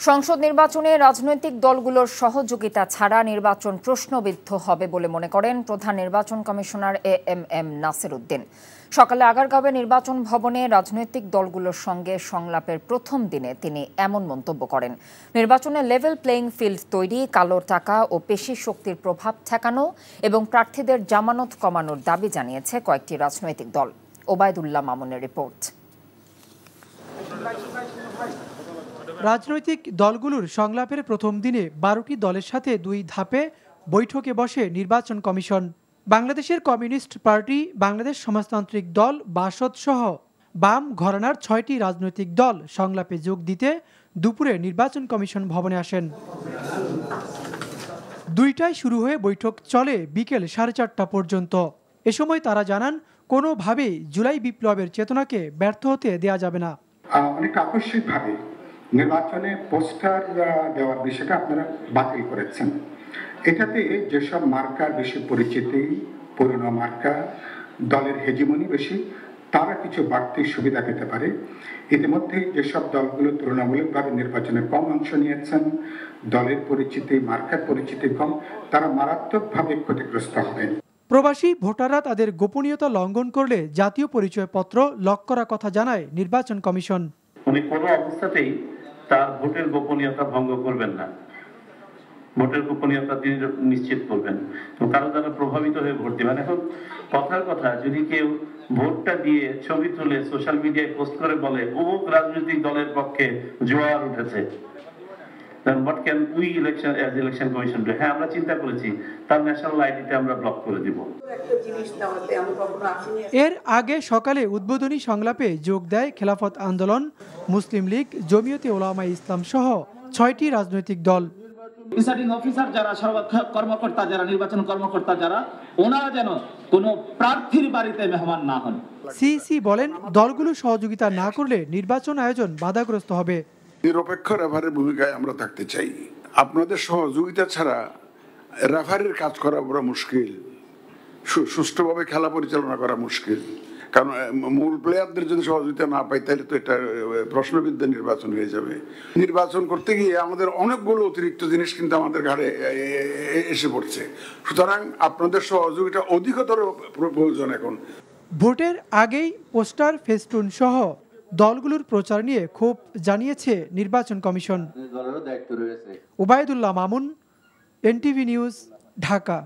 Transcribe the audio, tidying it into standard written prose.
সংসদ নির্বাচনে রাজনৈতিক দলগুলোর সহযোগিতা ছাড়া নির্বাচন প্রশ্নবিদ্ধ হবে বলে মনে করেন প্রধান নির্বাচন কমিশনার এএমএম নাসির উদ্দিন। সকালে আগারগাঁওয়ে নির্বাচন ভবনে রাজনৈতিক দলগুলোর সঙ্গে সংলাপের প্রথম দিনে তিনি এমন মন্তব্য করেন। নির্বাচনে লেভেল প্লেইং ফিল্ড তৈরি, কালো টাকা ও পেশি শক্তির প্রভাব ঠেকানো এবং প্রার্থীদের জামানত কমানোর দাবি জানিয়েছে কয়েকটি রাজনৈতিক দল। ওবায়দুল্লাহ মামুনের রিপোর্ট। রাজনৈতিক দলগুলোর সংলাপের প্রথম দিনে 12টি দলের সাথে 2 ধাপে বৈঠকে বসে নির্বাচন কমিশন। বাংলাদেশের কমিউনিস্ট পার্টি, বাংলাদেশ সমাজতান্ত্রিক দল, বাসদ সহ বাম ঘরানার 6টি রাজনৈতিক দল সংলাপে যোগ দিতে দুপুরে নির্বাচন কমিশন ভবনে আসেন। 2টায় শুরু হয়ে বৈঠক চলে বিকেল 4:30টা পর্যন্ত। এ সময় তারা জানান, কোনোভাবেই জুলাই বিপ্লবের চেতনাকে ব্যর্থ হতে দেয়া যাবে না। অনেক আকস্মিকভাবে নির্বাচনে পোস্টার দেওয়ার বিষয়টা আপনারা বাতিল করেছেন। এটাতে যেসব মার্কার বেশি পরিচিতি, পুরনো মার্কা, দলের হেজিমনি বেশি, তারা কিছু বাড়তি সুবিধা পেতে পারে। ইতিমধ্যে যেসব দলগুলো তুলনামূলকভাবে নির্বাচনে কম অংশ নিয়েছেন, দলের পরিচিতি, মার্কার পরিচিতি কম, তারা মারাত্মকভাবে ক্ষতিগ্রস্ত হবেন। প্রবাসী ভোটাররা তাদের গোপনীয়তা লঙ্ঘন করলে জাতীয় পরিচয়পত্র লক করার কথা জানায় নির্বাচন কমিশন। উনি কোনো অবস্থাতেই তার ভোটের গোপনীয়তা ভঙ্গ করবেন না, ভোটের গোপনীয়তা তিনি নিশ্চিত করবেন। কারো দ্বারা প্রভাবিত হয়ে ভোট দিবেন। এখন কথার কথা, যদি কেউ ভোটটা দিয়ে ছবি তুলে সোশ্যাল মিডিয়ায় পোস্ট করে বলে অমুক রাজনৈতিক দলের পক্ষে জোয়ার উঠেছে, what can we as election commission do? হ্যাঁ, আমরা চিন্তা করেছি তার ন্যাশনাল আইডিটা আমরা ব্লক করে দিব। এর আগে সকালে উদ্বোধনী সংলাপে যোগ দেয় খেলাফত আন্দোলন, মুসলিম লীগ, জমিয়তে উলামায়ে ইসলাম সহ 6টি রাজনৈতিক দল। প্রিসাইডিং অফিসার যারা, কর্মকর্তা যারা, নির্বাচন কর্মকর্তা যারা, ওনারা যেন কোনো প্রার্থীর বাড়িতে মেহমান না হন। সিইসি বলেন, দলগুলো সহযোগিতা না করলে নির্বাচন আয়োজন বাধাগ্রস্ত হবে। নিরপেক্ষ রেফারির ভূমিকায় আমরা থাকতে চাই। আপনাদের সহযোগিতা ছাড়া রেফারির কাজ করা বড় মুশকিল, সুষ্ঠুভাবে খেলা পরিচালনা করা মুশকিল। কারণ মূল প্লেয়ারদের যদি সহযোগিতা না পাই, তাহলে তো এটা প্রশ্নবিদ্ধ নির্বাচন হয়ে যাবে। নির্বাচন করতে গিয়ে আমাদের অনেকগুলো অতিরিক্ত জিনিস কিন্তু আমাদের ঘাড়ে এসে পড়ছে। সুতরাং আপনাদের সহযোগিতা অধিকতর প্রয়োজন এখন। ভোটের আগেই পোস্টার, ফেস্টুন সহ দলগুলোর প্রচার নিয়ে ক্ষোভ জানিয়েছে নির্বাচন কমিশন। দলেরও দায়িত্ব রয়েছে। Obaidullah Mamun, NTV news, Dhaka.